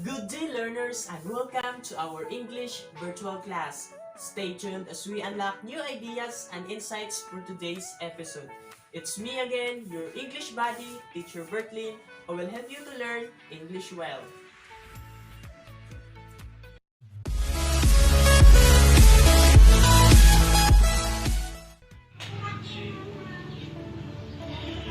Good day, learners, and welcome to our English virtual class. Stay tuned as we unlock new ideas and insights for today's episode. It's me again, your English buddy, Teacher Bertlin, who will help you to learn English well.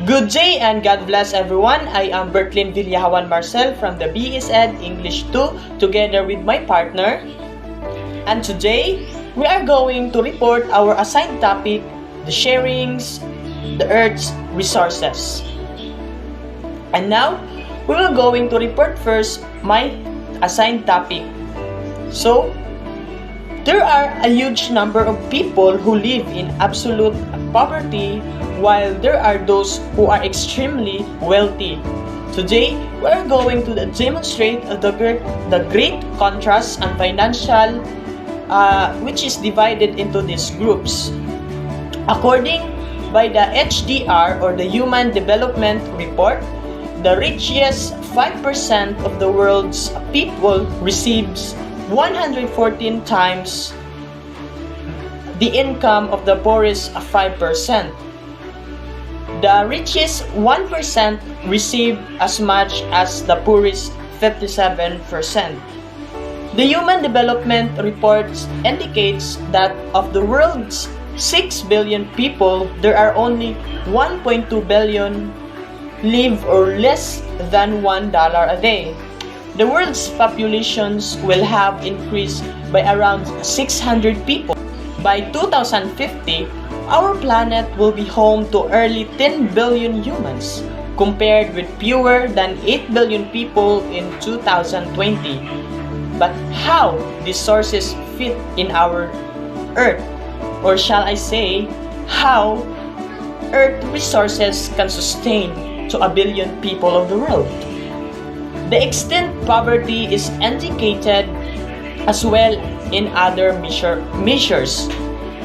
Good day and God bless everyone. I am Bertlin Villahawan Marcel from the BSED English 2 together with my partner. And today, we are going to report our assigned topic, the sharings, the Earth's resources. And now, we will going to report first my assigned topic. So, there are a huge number of people who live in absolute poverty while there are those who are extremely wealthy. Today, we are going to demonstrate the great contrast and financial which is divided into these groups. According by the HDR or the Human Development Report, the richest 5% of the world's people receives 114 times the income of the poorest 5%. The richest 1% receive as much as the poorest 57%. The Human Development Report indicates that of the world's 6 billion people, there are only 1.2 billion live or less than $1 a day. The world's populations will have increased by around 600 people. By 2050, our planet will be home to early 10 billion humans, compared with fewer than 8 billion people in 2020. But how these sources fit in our Earth, or shall I say, how Earth resources can sustain to a billion people of the world? The extent poverty is indicated as well in other measures.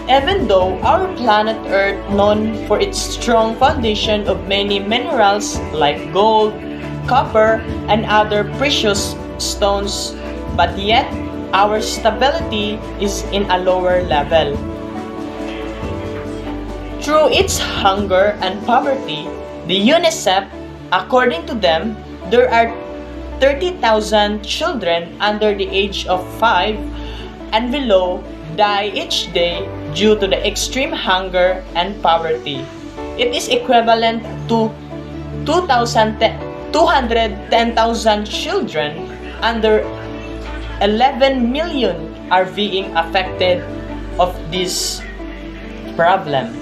Even though our planet Earth, known for its strong foundation of many minerals like gold, copper, and other precious stones, but yet our stability is in a lower level. Through its hunger and poverty, the UNICEF, according to them, there are 30,000 children under the age of 5 and below die each day due to the extreme hunger and poverty. It is equivalent to 210,000 children under 11 million are being affected of this problem.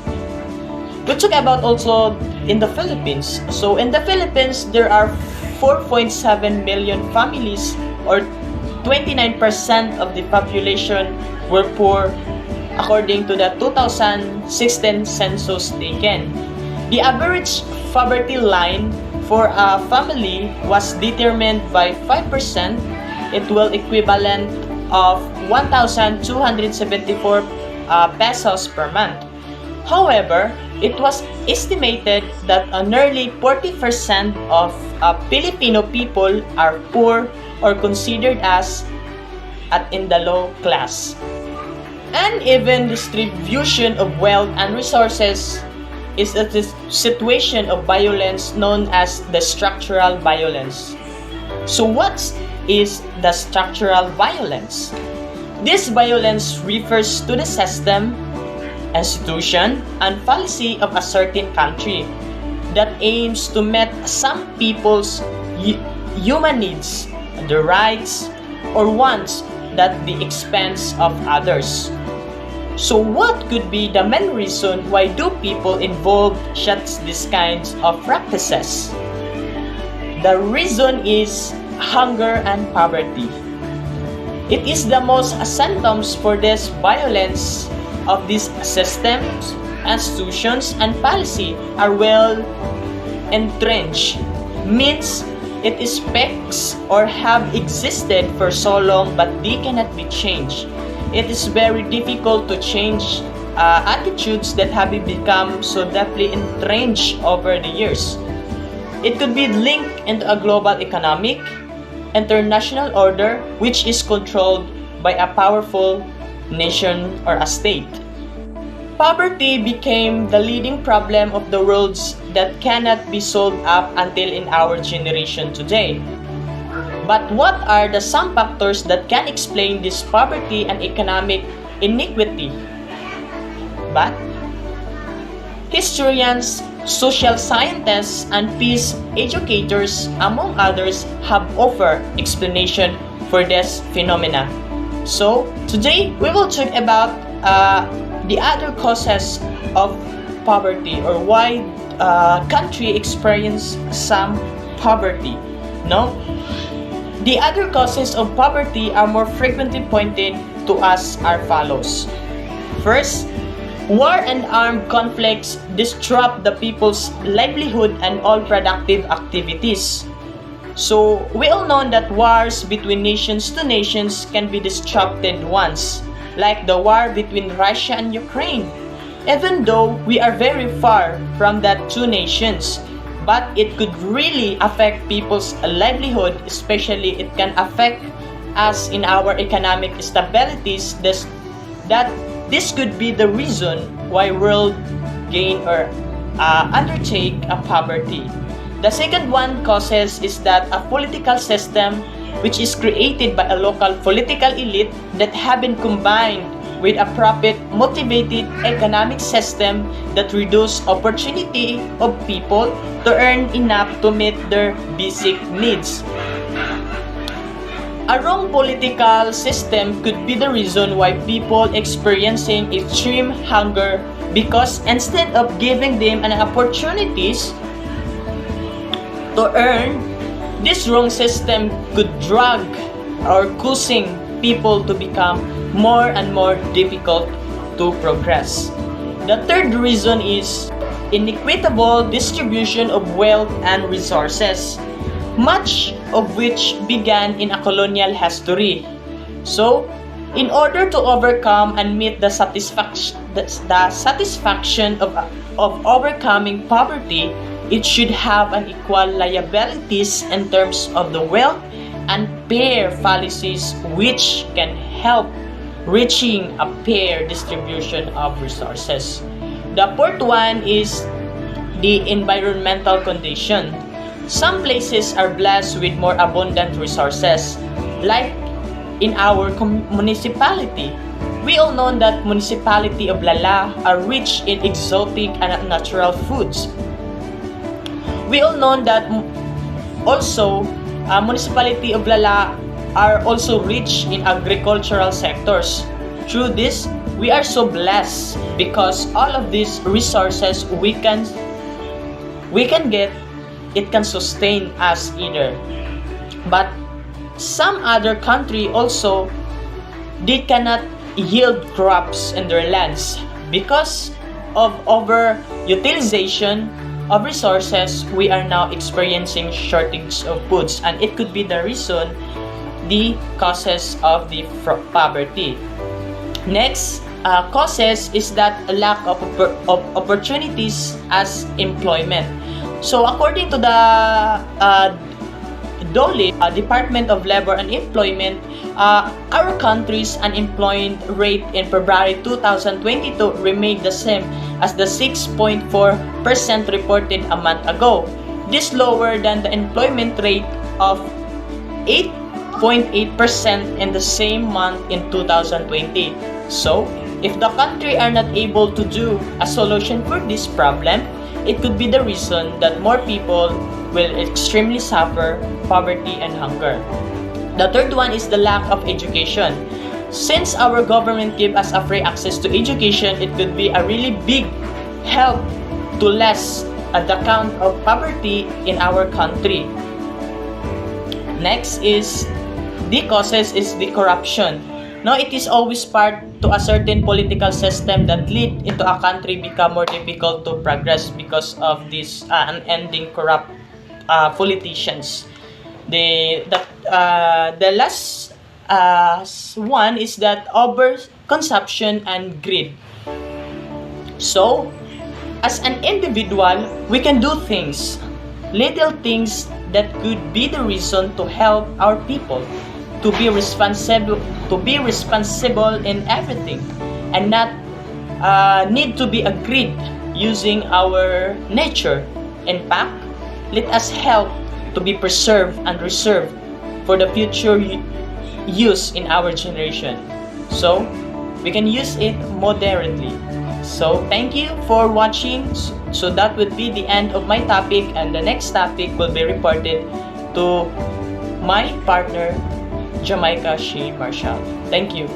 We talk about also in the Philippines. So in the Philippines, there are 4.7 million families, or 29% of the population were poor according to the 2016 census taken. The average poverty line for a family was determined by 5%. It will equivalent of 1,274 pesos per month. However, it was estimated that nearly 40% of Filipino people are poor or considered as in the low class. Uneven distribution of wealth and resources is a situation of violence known as the structural violence. So what is the structural violence? This violence refers to the system, institution, and policy of a certain country that aims to meet some people's human needs, their rights, or wants at the expense of others. So what could be the main reason why do people involved such these kinds of practices? The reason is hunger and poverty. It is the most symptoms for this violence of these systems, institutions, and policy are well entrenched. Means it is fixed or have existed for so long but they cannot be changed. It is very difficult to change attitudes that have become so deeply entrenched over the years. It could be linked into a global economic, international order which is controlled by a powerful nation or a state. Poverty became the leading problem of the world that cannot be solved up until in our generation today. But what are the some factors that can explain this poverty and economic inequity? But historians, social scientists, and peace educators, among others, have offered explanation for this phenomena. So, today we will talk about the other causes of poverty, or why country experience some poverty. No? The other causes of poverty are more frequently pointed to us are follows. First, war and armed conflicts disrupt the people's livelihood and all productive activities. So, we all know that wars between nations to nations can be disrupted once, like the war between Russia and Ukraine. Even though we are very far from that two nations, but it could really affect people's livelihood, especially it can affect us in our economic stabilities. That this could be the reason why world gain or undertake a poverty. The second one causes is that a political system which is created by a local political elite that have been combined with a profit-motivated economic system that reduce opportunity of people to earn enough to meet their basic needs. A wrong political system could be the reason why people experiencing extreme hunger, because instead of giving them an opportunities to earn, this wrong system could drag or causing people to become more and more difficult to progress. The third reason is inequitable distribution of wealth and resources, much of which began in a colonial history. So, in order to overcome and meet the satisfaction of overcoming poverty, it should have an equal liabilities in terms of the wealth and fair policies which can help reaching a fair distribution of resources. The fourth one is the environmental condition. Some places are blessed with more abundant resources, like in our municipality. We all know that municipality of Lala are rich in exotic and natural foods. We all know that also municipality of Lala are also rich in agricultural sectors. Through this, we are so blessed because all of these resources we can get, it can sustain us either. But some other country also, they cannot yield crops in their lands because of overutilization of resources. We are now experiencing shortage of foods, and it could be the reason, the causes of the poverty. Next causes is that a lack of opportunities as employment. So according to the DOLE, Department of Labor and Employment, our country's unemployment rate in February 2022 remained the same as the 6.4% reported a month ago. This lower than the employment rate of 8.8% in the same month in 2020. So, if the country are not able to do a solution for this problem, it could be the reason that more people will extremely suffer poverty and hunger. The third one is the lack of education. Since our government give us a free access to education, it could be a really big help to less the count of poverty in our country. Next is the causes is the corruption. Now, it is always part to a certain political system that lead into a country become more difficult to progress because of this unending corrupt politicians. The last one is that overconsumption and greed. So, as an individual, we can do things, little things that could be the reason to help our people to be responsible in everything and not need to be agreed using our nature. In fact, let us help to be preserved and reserved for the future use in our generation, so we can use it moderately. So thank you for watching. So that would be the end of my topic, and the next topic will be reported to my partner Jamaica Shea Marshall. Thank you.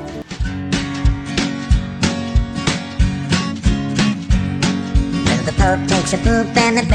The Pope takes a poop and the